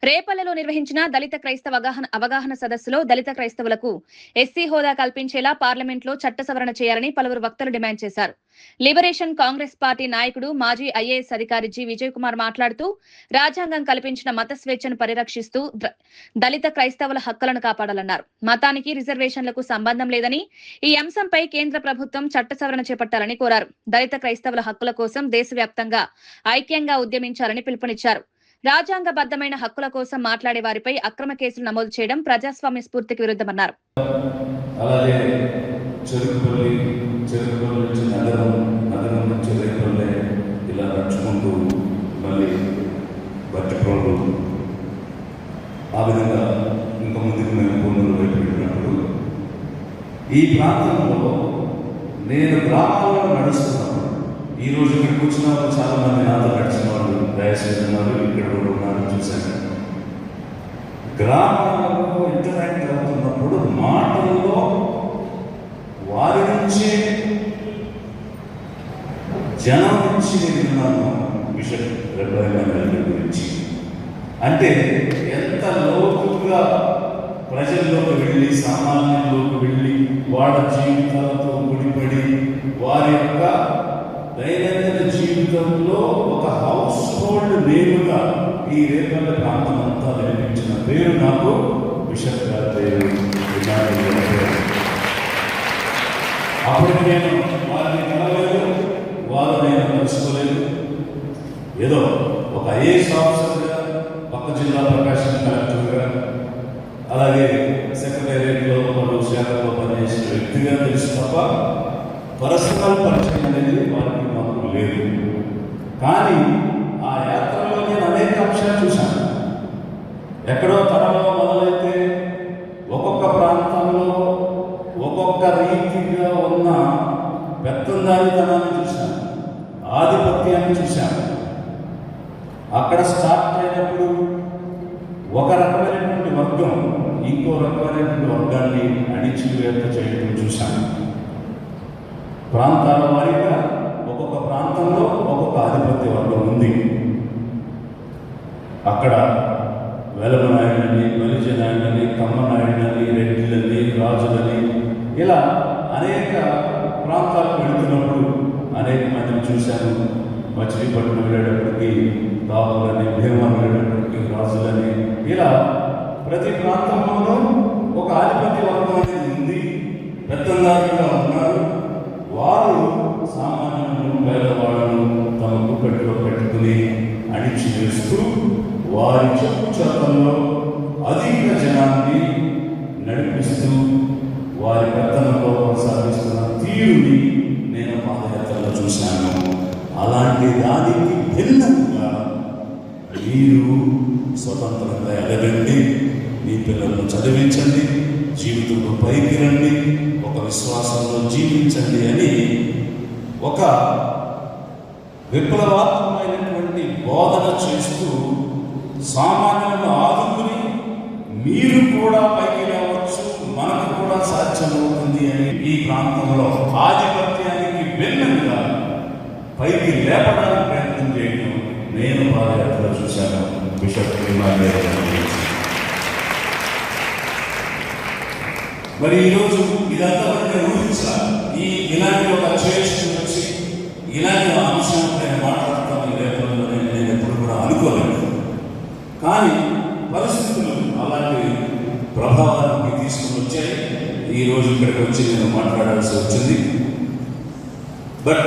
రేపల్లెలో నిర్వహించిన దళిత క్రైస్తవ అవగాహన సదస్సులో దళిత క్రైస్తవులకు ఎస్సీ హోదా కల్పించేలా పార్లమెంట్లో చట్ట సవరణ చేయాలని పలువురు వక్తలు డిమాండ్ చేశారు. లిబరేషన్ కాంగ్రెస్ పార్టీ నాయకుడు మాజీ ఐఏఎస్ అధికారి జి విజయ్ కుమార్ మాట్లాడుతూ రాజ్యాంగం కల్పించిన మత స్వేచ్ఛను పరిరక్షిస్తూ దళిత క్రైస్తవుల హక్కులను కాపాడాలన్నారు. మతానికి రిజర్వేషన్లకు సంబంధం లేదని, ఈ అంశంపై కేంద్ర ప్రభుత్వం చట్ట సవరణ చేపట్టాలని కోరారు. దళిత క్రైస్తవుల హక్కుల కోసం దేశవ్యాప్తంగా ఐక్యంగా ఉద్యమించాలని పిలుపునిచ్చారు. రాజ్యాంగబద్ధమైన హక్కుల కోసం మాట్లాడే వారిపై అక్రమ కేసులు నమోదు చేయడం ప్రజాస్వామ్య స్ఫూర్తికి విరుద్ధమన్నారు. ఈ ప్రాంతంలో నేను గ్రామాల్లో నడుస్తున్నాను. ఈ రోజు ఇక్కడ కూర్చున్న వాళ్ళు చాలా మంది నాతో నడిచిన వాళ్ళు దయచేసి ఉన్నారు, ఇక్కడ కూడా ఉన్నారు చూశాను. గ్రామాలలో ఇంటరాక్ట్ అవుతున్నప్పుడు మాటల్లో వారి నుంచి జనం నుంచి నేను విన్నాను బిషప్ రెడ్డి గురించి. అంటే ఎంత లోతుగా ప్రజల్లోకి వెళ్ళి, సామాన్యంలోకి వెళ్ళి, వాళ్ళ జీవితాలతో ముడిపడి వారి యొక్క దైనందిన జీవితంలో ఒక హౌస్ హోల్డ్ నేముగా ఈ రేపల్లె ప్రాంతం అంతా నిర్మించిన పేరు నాకు బిషప్ గారి పేరు. అప్పటికి నేను వారిని కలవలేదు, వారు నేను కలుసుకోలేదు. ఏదో ఒక ఐఏఎస్ ఆఫీసర్గా, పక్క జిల్లా ప్రకాశం కలెక్టర్గా, అలాగే సెక్రటేరియట్లో పలు శాఖలో పనిచేసిన వ్యక్తిగా తెలుసు తప్ప పరస్పర పరిచయం అనేది వారికి మాకు లేదు. కానీ ఆ యాత్రలో నేను అనేక అంశాలు చూశాను. ఎక్కడో తనలో మొదలైతే ఒక్కొక్క ప్రాంతంలో ఒక్కొక్క రీతిగా ఉన్న పెత్తందారితనాన్ని చూశాను, ఆధిపత్యాన్ని చూశాను. అక్కడ స్టార్ట్ అయినప్పుడు ఒక రకమైనటువంటి వర్గం ఇంకో రకమైనటువంటి వర్గాన్ని అణిచివేత చేయడం చూశాను. ప్రాంతాల వారీగా ఒక్కొక్క ప్రాంతంలో ఒక్కొక్క ఆధిపత్య వర్గం ఉంది. అక్కడ వెలమనాయుడని, బలిజనాయుడని, కమ్మనాయుడని, రెడ్డిలని, రాజులని, ఇలా అనేక ప్రాంతాలకు వెళుతున్నప్పుడు అనేక మందిని చూశాను. మచిలీపట్నం వెళ్ళేటప్పటికి కాపులని, భీమవరం వెళ్ళేటప్పటికి రాజులని, ఇలా ప్రతి ప్రాంతంలోనూ ఒక ఆధిపత్య వర్గం అనేది ఉంది. పెద్దలాగా ఉన్నారు. వారు సామాన్యులను, పేదవాళ్ళను తమ గుప్పెట్లో పెట్టుకుని అణిచివేస్తూ వారి చెప్పుచేతల్లో అధిక జనాన్ని నడిపిస్తూ వారి పెత్తనంలో కొనసాగిస్తున్న తీరుని నేను పాదయాత్రలో చూశాను. అలాంటి దానికి భిన్నంగా మీరు స్వతంత్రంగా ఎదగండి, మీ పిల్లలను చదివించండి, జీవితంలో పైకి రండి, ఒక విశ్వాసంలో జీవించండి అని ఒక విప్లవాత్మకమైనటువంటి బోధన చేస్తూ సామాన్యులను ఆదుకుని మీరు కూడా పైకి రావచ్చు, మనకు కూడా సాధ్యమవుతుంది అని ఈ ప్రాంతంలో ఆధిపత్యానికి భిన్నంగా పైకి లేపడానికి ప్రయత్నం చేయడం నేను పాదయాత్రలో చూశాను. బిషప్ మరి ఈరోజు ఇదంతా నేను ఊహించాలి. ఇలాంటి ఒక చేష్టం వచ్చి ఇలాంటి అంశాలపై మాట్లాడతాను ఈ రేపల్లో నేను ఎప్పుడు కూడా అనుకోలేదు. కానీ పరిస్థితులు అలాంటి ప్రభావానికి తీసుకుని వచ్చాయి. ఈరోజు ఇక్కడికి వచ్చి నేను మాట్లాడాల్సి వచ్చింది. బట్